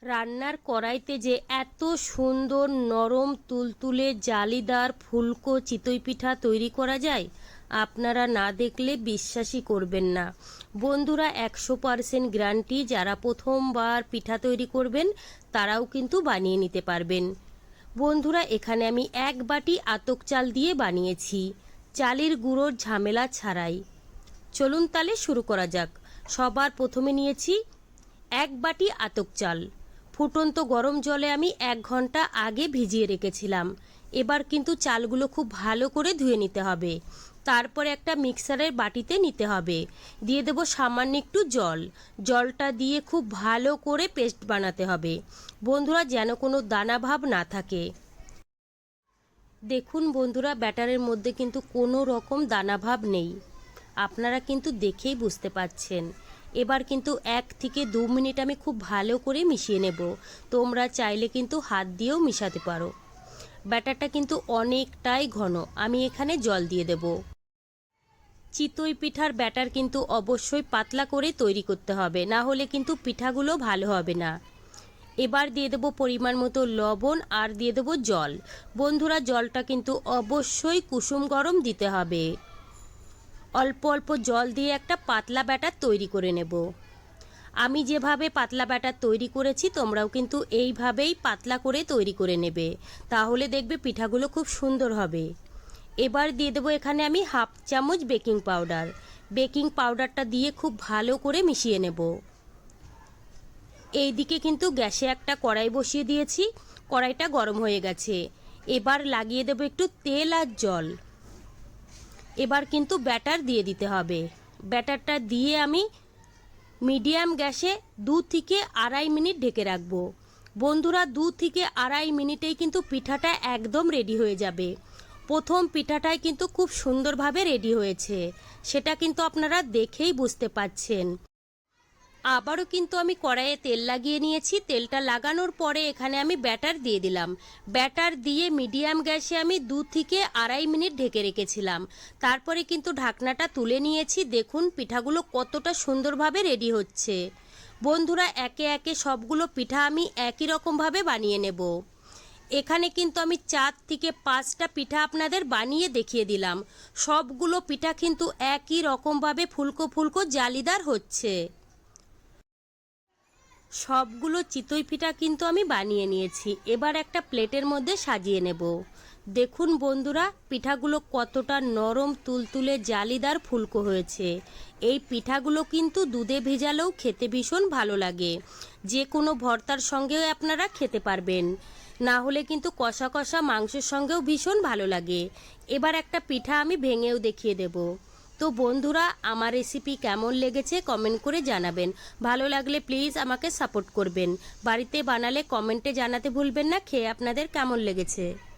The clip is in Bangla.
রান্নার কড়াইতে যে এত সুন্দর নরম তুলতুলে জালিদার ফুলকো চিতই পিঠা তৈরি করা যায়, আপনারা না দেখলে বিশ্বাসই করবেন না। বন্ধুরা, 100% গ্যারান্টি, যারা প্রথমবার পিঠা তৈরি করবেন তারাও কিন্তু বানিয়ে নিতে পারবেন। বন্ধুরা, এখানে আমি 1 বাটি আতপ চাল দিয়ে বানিয়েছি, চালের গুঁড়োর ঝামেলা ছাড়াই। চলুন তাহলে শুরু করা যাক। সবার প্রথমে নিয়েছি 1 বাটি আতপ চাল। ফুটন্ত গরম জলে আমি 1 ঘন্টা আগে ভিজিয়ে রেখেছিলাম। এবার কিন্তু চালগুলো খুব ভালো করে ধুয়ে নিতে হবে। তারপরে একটা মিক্সারের বাটিতে নিতে হবে। দিয়ে দেব সামান্য একটু জল। জলটা দিয়ে খুব ভালো করে পেস্ট বানাতে হবে বন্ধুরা, যেন কোনো দানা ভাব না থাকে। দেখুন বন্ধুরা, ব্যাটারের মধ্যে কিন্তু কোনো রকম দানা ভাব নেই, আপনারা কিন্তু দেখেই বুঝতে পাচ্ছেন। এবার কিন্তু 1 থেকে 2 মিনিট আমি খুব ভালো করে মিশিয়ে নেব। তোমরা চাইলে কিন্তু হাত দিয়েও মিশাতে পারো। ব্যাটারটা কিন্তু অনেকটাই ঘন, আমি এখানে জল দিয়ে দেব। চিতই পিঠার ব্যাটার কিন্তু অবশ্যই পাতলা করে তৈরি করতে হবে, না হলে কিন্তু পিঠাগুলো ভালো হবে না। এবার দিয়ে দেব পরিমাণ মতো লবণ আর দিয়ে দেব জল। বন্ধুরা, জলটা কিন্তু অবশ্যই কুসুম গরম দিতে হবে। অল্প অল্প জল দিয়ে একটা পাতলা ব্যাটার তৈরি করে নেব। আমি যেভাবে পাতলা ব্যাটার তৈরি করেছি তোমরাও কিন্তু এইভাবেই পাতলা করে তৈরি করে নেবে, তাহলে দেখবে পিঠাগুলো খুব সুন্দর হবে। এবার দিয়ে দেবো এখানে আমি 1/2 চামচ বেকিং পাউডার। বেকিং পাউডারটা দিয়ে খুব ভালো করে মিশিয়ে নেব। এইদিকে কিন্তু গ্যাসে একটা কড়াই বসিয়ে দিয়েছি, কড়াইটা গরম হয়ে গেছে। এবার লাগিয়ে দেবো একটু তেল আর জল। এবার কিন্তু ব্যাটার দিয়ে দিতে হবে। ব্যাটারটা দিয়ে আমি মিডিয়াম গ্যাসে 2 থেকে 2.5 মিনিট ঢেকে রাখবো। বন্ধুরা, 2 থেকে 2.5 মিনিটেই কিন্তু পিঠাটা একদম রেডি হয়ে যাবে। প্রথম পিঠাটাই কিন্তু খুব সুন্দরভাবে রেডি হয়েছে, সেটা কিন্তু আপনারা দেখেই বুঝতে পাচ্ছেন। আবারও কিন্তু আমি কড়াইয়ে তেল লাগিয়ে নিয়েছি। তেলটা লাগানোর পরে এখানে আমি ব্যাটার দিয়ে দিলাম। ব্যাটার দিয়ে মিডিয়াম গ্যাসে আমি 2 থেকে 2.5 মিনিট ঢেকে রেখেছিলাম। তারপরে কিন্তু ঢাকনাটা তুলে নিয়েছি। দেখুন পিঠাগুলো কতটা সুন্দরভাবে রেডি হচ্ছে। বন্ধুরা, একে একে সবগুলো পিঠা আমি একই রকমভাবে বানিয়ে নেব। এখানে কিন্তু আমি 4 থেকে 5টা পিঠা আপনাদের বানিয়ে দেখিয়ে দিলাম। সবগুলো পিঠা কিন্তু একই রকমভাবে ফুলকো ফুলকো জালিদার হচ্ছে। সবগুলো চিতই পিঠা কিন্তু আমি বানিয়ে নিয়েছি। এবার একটা প্লেটের মধ্যে সাজিয়ে নেব। দেখুন বন্ধুরা, পিঠাগুলো কতটা নরম তুলতুলে জালিদার ফুলকো হয়েছে। এই পিঠাগুলো কিন্তু দুধে ভেজালেও খেতে ভীষণ ভালো লাগে। যে কোনো ভর্তার সঙ্গেও আপনারা খেতে পারবেন, না হলে কিন্তু কষা কষা মাংসের সঙ্গেও ভীষণ ভালো লাগে। এবার একটা পিঠা আমি ভেঙেও দেখিয়ে দেব। তো বন্ধুরা, আমার রেসিপি কেমন লেগেছে কমেন্ট করে জানাবেন। ভালো লাগলে প্লিজ আমাকে সাপোর্ট করবেন। বাড়িতে বানালে কমেন্টে জানাতে ভুলবেন না খেয়ে আপনাদের কেমন লেগেছে।